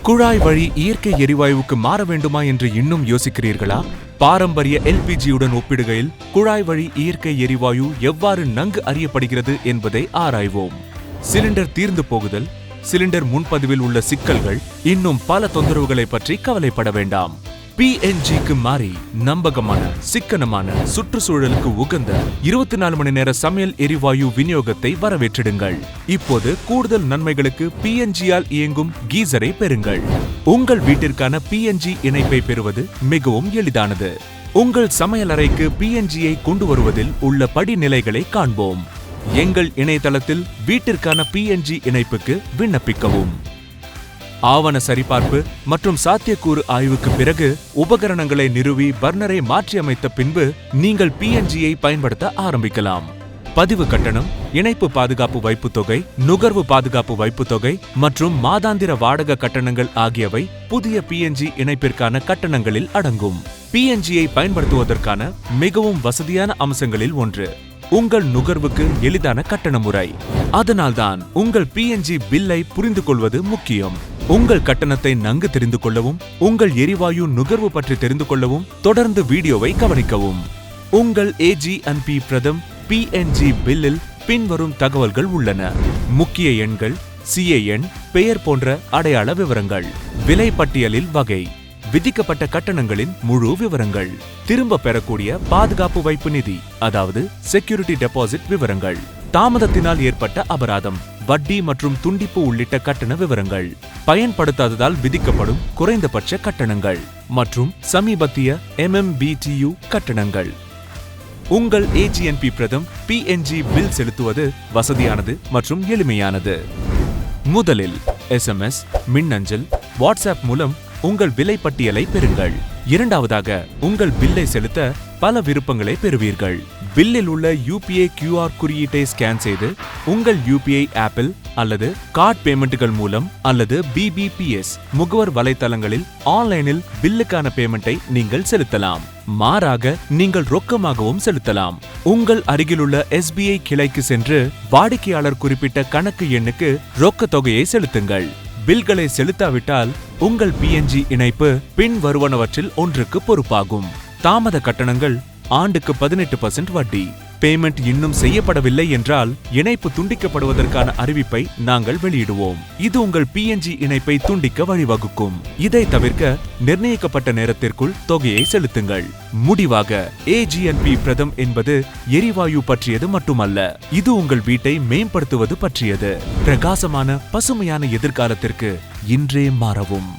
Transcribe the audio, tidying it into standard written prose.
குழாய் வழி இயற்கை எரிவாயுவுக்கு மாற வேண்டுமா என்று இன்னும் யோசிக்கிறீர்களா? பாரம்பரிய எல்பிஜியுடன் ஒப்பிடுகையில் குழாய் வழி இயற்கை எரிவாயு எவ்வாறு நன்கு அறியப்படுகிறது என்பதை ஆராய்வோம். சிலிண்டர் தீர்ந்து போகுதல், சிலிண்டர் முன்பதிவில் உள்ள சிக்கல்கள், இன்னும் பல தொந்தரவுகளை பற்றி கவலைப்பட வேண்டாம். PNGக்கு மாறி நம்பகமான, சிக்கனமான, சுற்றுச்சூழலுக்கு உகந்த 24 மணி நேர சமையல் எரிவாயு விநியோகத்தை வரவேற்றிடுங்கள். இப்போது கூடுதல் நன்மைகளுக்கு PNGயால் இயங்கும் கீசரை பெறுங்கள். உங்கள் வீட்டிற்கான PNG இணைப்பை பெறுவது மிகவும் எளிதானது. உங்கள் சமையலறைக்கு PNGயை கொண்டு வருவதில் உள்ள படிநிலைகளை காண்போம். எங்கள் இணையதளத்தில் வீட்டிற்கான PNG இணைப்புக்கு விண்ணப்பிக்கவும். ஆவண சரிபார்ப்பு மற்றும் சாத்தியக்கூறு ஆய்வுக்கு பிறகு உபகரணங்களை நிறுவி பர்னரை மாற்றியமைத்த பின்பு நீங்கள் PNGயை பயன்படுத்த ஆரம்பிக்கலாம். பதிவு கட்டணம், இணைப்பு பாதுகாப்பு வைப்புத் தொகை, நுகர்வு பாதுகாப்பு வைப்புத் தொகை மற்றும் மாதாந்திர வாடகை கட்டணங்கள் ஆகியவை புதிய PNG இணைப்பிற்கான கட்டணங்களில் அடங்கும். PNGயை பயன்படுத்துவதற்கான மிகவும் வசதியான அம்சங்களில் ஒன்று உங்கள் நுகர்வுக்கு எளிதான கட்டண முறை. அதனால்தான் உங்கள் PNG பில்லை புரிந்து கொள்வது முக்கியம். உங்கள் கட்டணத்தை நன்கு தெரிந்து கொள்ளவும், உங்கள் எரிவாயு நுகர்வு பற்றி தெரிந்து கொள்ளவும் தொடர்ந்து வீடியோவை கவனிக்கவும். உங்கள் AG&P பிரதம் PNG பில்லில் பின்வரும் தகவல்கள் உள்ளன. முக்கிய எண்கள், CAN, பெயர் போன்ற அடையாள விவரங்கள், விலை பட்டியலில் வகை, விதிக்கப்பட்ட கட்டணங்களின் முழு விவரங்கள், திரும்ப பெறக்கூடிய பாதுகாப்பு வைப்பு நிதி அதாவது செக்யூரிட்டி டெபாசிட் விவரங்கள், தாமதத்தினால் ஏற்பட்ட அபராதம், வட்டி மற்றும் துண்டிப்பு உள்ளிட்ட கட்டண விவரங்கள், பயன்படுத்தாததால் விதிக்கப்படும் குறைந்தபட்ச கட்டணங்கள் மற்றும் சமீபத்திய MMBTU கட்டணங்கள். உங்கள் AG&P பிரதம் PNG பில் செலுத்துவது வசதியானது மற்றும் எளிமையானது. முதலில் SMS, மின்னஞ்சல், வாட்ஸ்அப் மூலம் உங்கள் விலை பட்டியலை பெறுங்கள். இரண்டாவதாக உங்கள் பில்லை செலுத்த பல விருப்பங்களை பெறுவீர்கள். பில்லில் உள்ள UPI QR குறியீட்டை ஸ்கேன் செய்து உங்கள் UPI ஆப்பில் அல்லது கார்டு பேமெண்ட்டுகள் மூலம் அல்லது BBPS முகவர் வலைத்தளங்களில் ஆன்லைனில் பில்லுக்கான பேமெண்ட்டை நீங்கள் செலுத்தலாம். மாறாக நீங்கள் ரொக்கமாகவும் செலுத்தலாம். உங்கள் அருகிலுள்ள SBI கிளைக்கு சென்று வாடிக்கையாளர் குறிப்பிட்ட கணக்கு எண்ணுக்கு ரொக்க தொகையை செலுத்துங்கள். பில்களை செலுத்தாவிட்டால் உங்கள் PNG இணைப்பு பின் வருவனவற்றில் ஒன்றுக்கு பொறுப்பாகும். தாமத கட்டணங்கள், ஆண்டுக்கு 18% வட்டி. பேமெண்ட் இன்னும் செய்யப்படவில்லை என்றால் இணைப்பு துண்டிக்கப்படுவதற்கான அறிவிப்பை நாங்கள் வெளியிடுவோம். இது உங்கள் PNG இணைப்பை துண்டிக்க வழிவகுக்கும். இதை தவிர்க்க நிர்ணயிக்கப்பட்ட நேரத்திற்குள் தொகையை செலுத்துங்கள். முடிவாக, AG&P பிரதம் என்பது எரிவாயு பற்றியது மட்டுமல்ல, இது உங்கள் வீட்டை மேம்படுத்துவது பற்றியது. பிரகாசமான, பசுமையான எதிர்காலத்திற்கு இன்றே மாறவும்.